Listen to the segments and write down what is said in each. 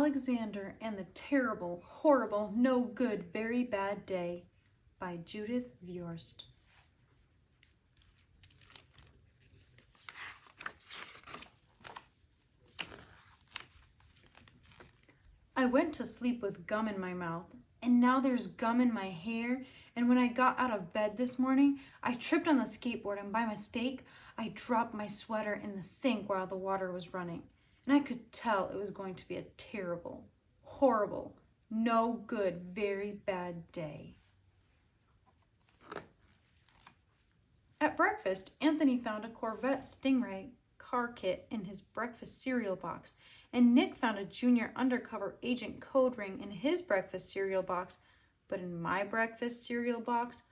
Alexander and the Terrible, Horrible, No Good, Very Bad Day by Judith Viorst. I went to sleep with gum in my mouth, and now there's gum in my hair, and when I got out of bed this morning, I tripped on the skateboard, and by mistake, I dropped my sweater in the sink while the water was running. And I could tell it was going to be a terrible, horrible, no good, very bad day. At breakfast, Anthony found a Corvette Stingray car kit in his breakfast cereal box, and Nick found a junior undercover agent code ring in his breakfast cereal box, but in my breakfast cereal box,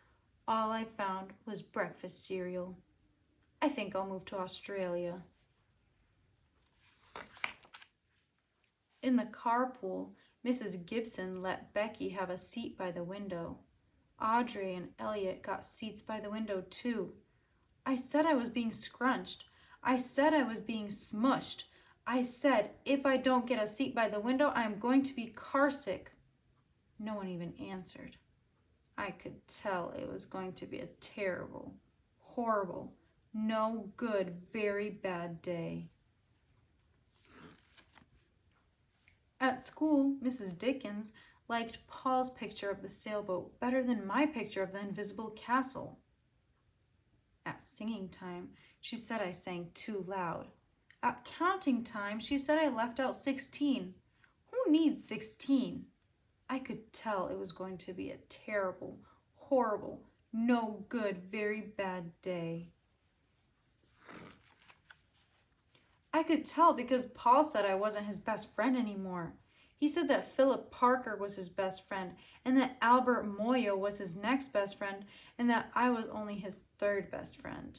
all I found was breakfast cereal. I think I'll move to Australia. In the carpool, Mrs. Gibson let Becky have a seat by the window. Audrey and Elliot got seats by the window too. I said I was being scrunched. I said I was being smushed. I said if I don't get a seat by the window, I am going to be carsick. No one even answered. I could tell it was going to be a terrible, horrible, no good, very bad day. At school, Mrs. Dickens liked Paul's picture of the sailboat better than my picture of the invisible castle. At singing time, she said I sang too loud. At counting time, she said I left out 16. Who needs 16? I could tell it was going to be a terrible, horrible, no good, very bad day. I could tell because Paul said I wasn't his best friend anymore. He said that Philip Parker was his best friend, and that Albert Moyo was his next best friend, and that I was only his third best friend.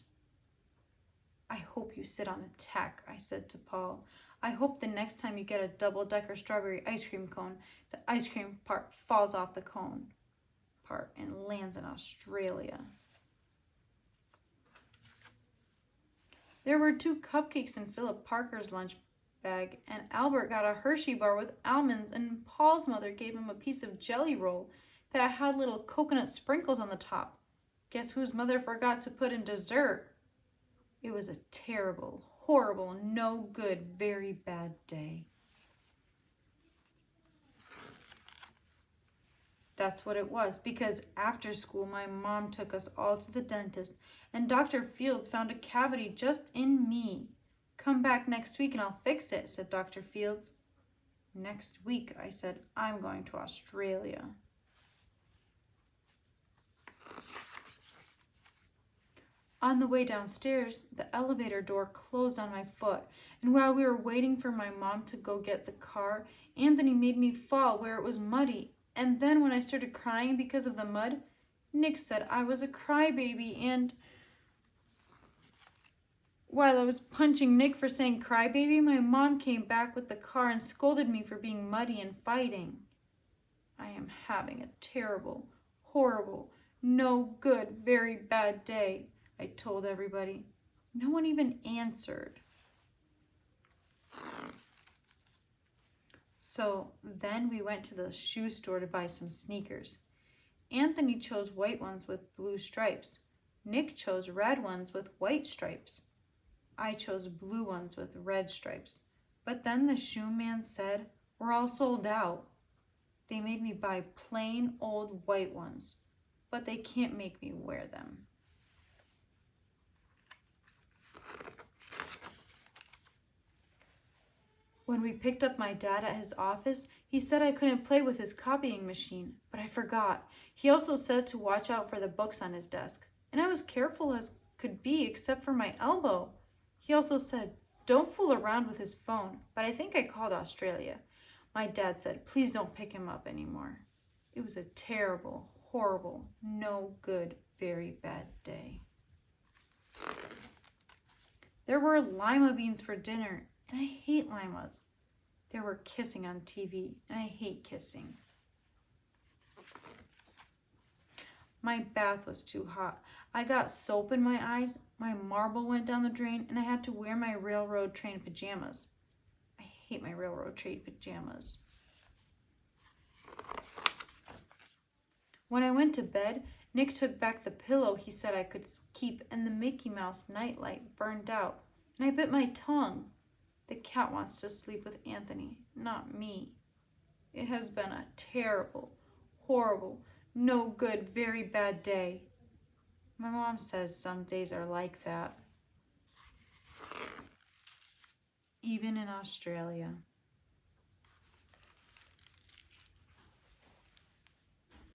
I hope you sit on a tack, I said to Paul. I hope the next time you get a double-decker strawberry ice cream cone, the ice cream part falls off the cone part and lands in Australia. There were 2 cupcakes in Philip Parker's lunch bag, and Albert got a Hershey bar with almonds, and Paul's mother gave him a piece of jelly roll that had little coconut sprinkles on the top. Guess whose mother forgot to put in dessert? It was a terrible, horrible, no good, very bad day. That's what it was, because after school, my mom took us all to the dentist, and Dr. Fields found a cavity just in me. Come back next week and I'll fix it, said Dr. Fields. Next week, I said, I'm going to Australia. On the way downstairs, the elevator door closed on my foot, and while we were waiting for my mom to go get the car, Anthony made me fall where it was muddy. And then when I started crying because of the mud, Nick said I was a crybaby, and while I was punching Nick for saying crybaby, my mom came back with the car and scolded me for being muddy and fighting. I am having a terrible, horrible, no good, very bad day, I told everybody. No one even answered. So then we went to the shoe store to buy some sneakers. Anthony chose white ones with blue stripes. Nick chose red ones with white stripes. I chose blue ones with red stripes. But then the shoe man said, we're all sold out. They made me buy plain old white ones, but they can't make me wear them. When we picked up my dad at his office, he said I couldn't play with his copying machine, but I forgot. He also said to watch out for the books on his desk, and I was careful as could be except for my elbow. He also said, don't fool around with his phone, but I think I called Australia. My dad said, please don't pick him up anymore. It was a terrible, horrible, no good, very bad day. There were lima beans for dinner, and I hate limas. There were kissing on TV, and I hate kissing. My bath was too hot. I got soap in my eyes, my marble went down the drain, and I had to wear my railroad train pajamas. I hate my railroad train pajamas. When I went to bed, Nick took back the pillow he said I could keep, and the Mickey Mouse nightlight burned out, and I bit my tongue. The cat wants to sleep with Anthony, not me. It has been a terrible, horrible, no good, very bad day. My mom says some days are like that. Even in Australia.